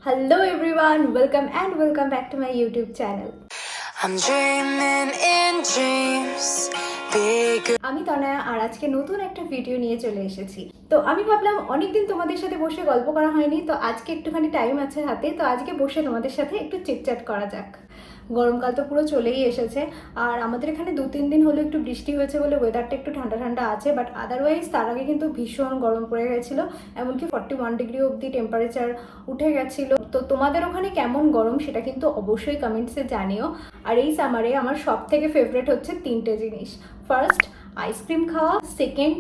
Hello everyone, welcome back to my YouTube channel. I'm dreaming in dreams big. আমি তনয়া আর আজকে নতুন একটা video নিয়ে চলে এসেছি। তো আমি ভাবলাম অনেকদিন তোমাদের সাথে বসে গল্প করা হয়নি, তো আজকে একটুখানি টাইম আছে হাতে, তো আজকে বসে তোমাদের সাথে একটু চিটচ্যাট করা যাক। গরমকাল তো পুরো চলেই এসেছে, আর আমাদের এখানে 2-3 দিন হলো একটু বৃষ্টি হয়েছে বলে ওয়েদারটা একটু ঠান্ডা ঠান্ডা আছে, বাট আদারওয়াইজ তার আগে কিন্তু ভীষণ গরম পড়ে গেছিলো। এমনকি 41 ডিগ্রি অবধি টেম্পারেচার উঠে গেছিলো। তো তোমাদের ওখানে কেমন গরম সেটা কিন্তু অবশ্যই কমেন্টসে জানিও। আর এই সামারে আমার সব থেকে ফেভারিট হচ্ছে 3টে জিনিস। ফার্স্ট, আইসক্রিম খাওয়া, সেকেন্ড,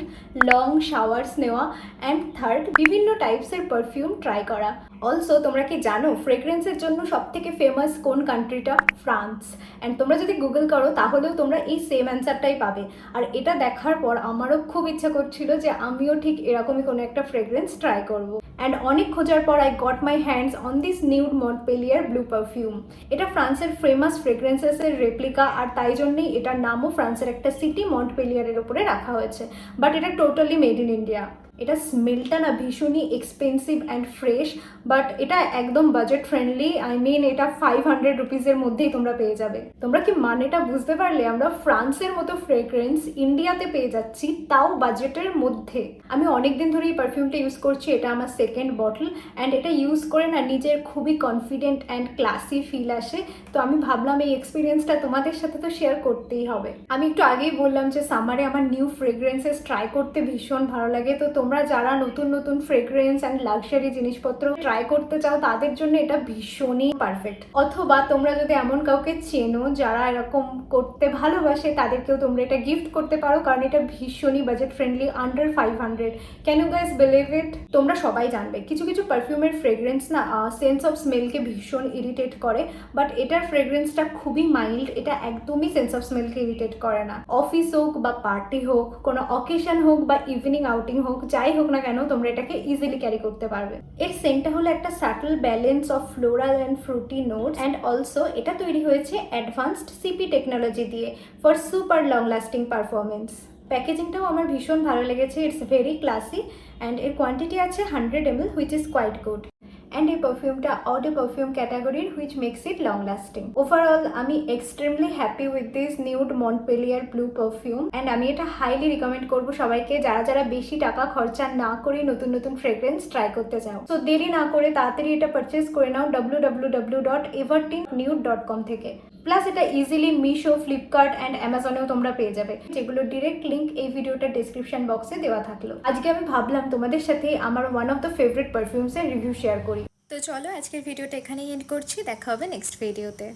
লং শাওয়ার্স নেওয়া, অ্যান্ড থার্ড, বিভিন্ন টাইপসের পারফিউম ট্রাই করা। অলসো তোমরা কি জানো ফ্রেগ্রেন্সের জন্য সব থেকে ফেমাস কোন কান্ট্রিটা? ফ্রান্স। অ্যান্ড তোমরা যদি গুগল করো তাহলেও তোমরা এই সেম অ্যান্সারটাই পাবে। আর এটা দেখার পর আমারও খুব ইচ্ছা করছিল যে আমিও ঠিক এরকমই কোনো একটা ফ্রেগ্রেন্স ট্রাই করব। অ্যান্ড অনেক খোঁজার পর I got my hands on this nude Montpellier blue perfume. এটা ফ্রান্সের ফেমাস ফ্রেগ্রেন্সেসের রেপ্লিকা, আর তাই জন্যই এটার নামও ফ্রান্সের একটা সিটি মন্টপেলিয়ারের ওপরে রাখা হয়েছে। বাট এটা টোটালি মেড ইন ইন্ডিয়া। এটা স্মেলটা না ভীষণই এক্সপেন্সিভ অ্যান্ড ফ্রেশ, বাট এটা একদম বাজেট ফ্রেন্ডলি। এটা 500 রুপিসের মধ্যেই তোমরা পেয়ে যাবে। তোমরা কি মানেটা বুঝতে পারলে? আমরা ফ্রান্সের মতো ফ্রেগ্রেন্স ইন্ডিয়াতে পেয়ে যাচ্ছি, তাও বাজেটের মধ্যে। আমি অনেকদিন ধরে এই পারফিউমটা ইউজ করছি, এটা আমার সেকেন্ড বটল, অ্যান্ড এটা ইউজ করে না নিজের খুবই কনফিডেন্ট অ্যান্ড ক্লাসি ফিল আসে। তো আমি ভাবলাম এই এক্সপিরিয়েন্সটা তোমাদের সাথে তো শেয়ার করতেই হবে। আমি একটু আগেই বললাম যে সামারে আমার নিউ ফ্রেগ্রেন্সেস ট্রাই করতে ভীষণ ভালো লাগে। তো তোমরা যারা নতুন নতুন ফ্রেগ্রেন্স অ্যান্ড লাক্সারি জিনিসপত্র ট্রাই করতে চাও তাদের জন্য এটা ভীষণই পারফেক্ট। অথবা তোমরা যদি এমন কাউকে চেনো যারা এরকম করতে ভালোবাসে, তাদেরকেও তোমরা এটা গিফট করতে পারো, কারণ এটা ভীষণই budget friendly, under 500। Can you guys believe it? তোমরা সবাই জানবে কিছু কিছু পারফিউমের ফ্রেগ্রেন্স না সেন্স অফ স্মেলকে ভীষণ ইরিটেট করে, বাট এটার ফ্রেগ্রেন্সটা খুবই মাইল্ড। এটা একদমই সেন্স অফ স্মেলকে ইরিটেট করে না। অফিস হোক বা পার্টি হোক, কোনো অকেশন হোক বা ইভিনিং আউটিং হোক, যাই হোক না কেন তোমরা এটাকে ইজিলি ক্যারি করতে পারবে। এর সেন্টটা হলো একটা subtle balance of floral and fruity notes, and also এটা তৈরি হয়েছে অ্যাডভান্সড সিপি টেকনোলজি দিয়ে for super long lasting performance. প্যাকেজিংটাও আমার ভীষণ ভালো লেগেছে। ইটস ভেরি ক্লাসি, অ্যান্ড এর কোয়ান্টিটি আছে 100 ml, which is quite good. And এই পারফিউমটা অডো পারফিউম ক্যাটাগরির, which makes it long lasting. Overall আমি extremely happy with this nude Montpellier blue perfume, and আমি এটা হাইলি রিকমেন্ড করবো সবাইকে যারা যারা বেশি টাকা খরচা না করে নতুন নতুন ফ্রেগ্রেন্স ট্রাই করতে চাও। তো দেরি না করে তাড়াতাড়ি এটা পারচেস করে নাও www.evertinnude.com থেকে। প্লাস এটা ইজিলি মিশো, ফ্লিপকার্ট অ্যান্ড অ্যামাজনেও তোমরা পেয়ে যাবে, যেগুলো ডিরেক্ট লিঙ্ক এই ভিডিওটার ডেসক্রিপশন বক্সে দেওয়া থাকলো। আজকে আমি ভাবলাম তোমাদের সাথে আমার ওয়ান অফ দ্য ফেভারিট পারফিউমসের রিভিউ শেয়ার করি। তো চলো আজকের ভিডিওটা এখানেই এন্ড করছি, দেখা হবে নেক্সট ভিডিওতে।